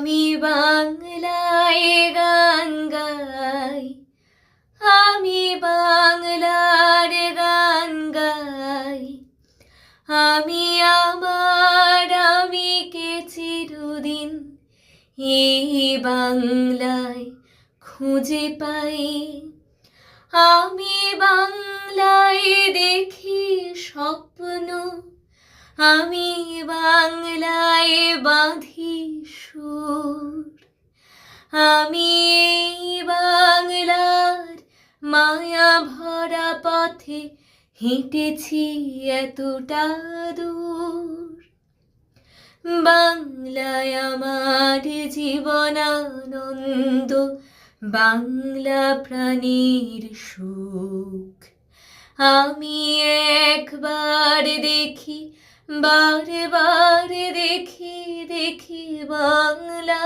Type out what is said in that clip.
আমি বাংলায় গান গাই, আমি বাংলার গান গাই। আমি আমার আমিকে চিরদিন এই বাংলায় খুঁজে পাই। আমি বাংলায় দেখি স্বপ্ন, আমি বাংলায় বাঁধি সুর। আমি এই বাংলার মায়া ভরা পথে হেঁটেছি এতটা দূর। বাংলায় আমার জীবনানন্দ, বাংলা প্রাণীর সুখ। আমি একবার দেখি, বারবার দেখি, দেখি বাংলা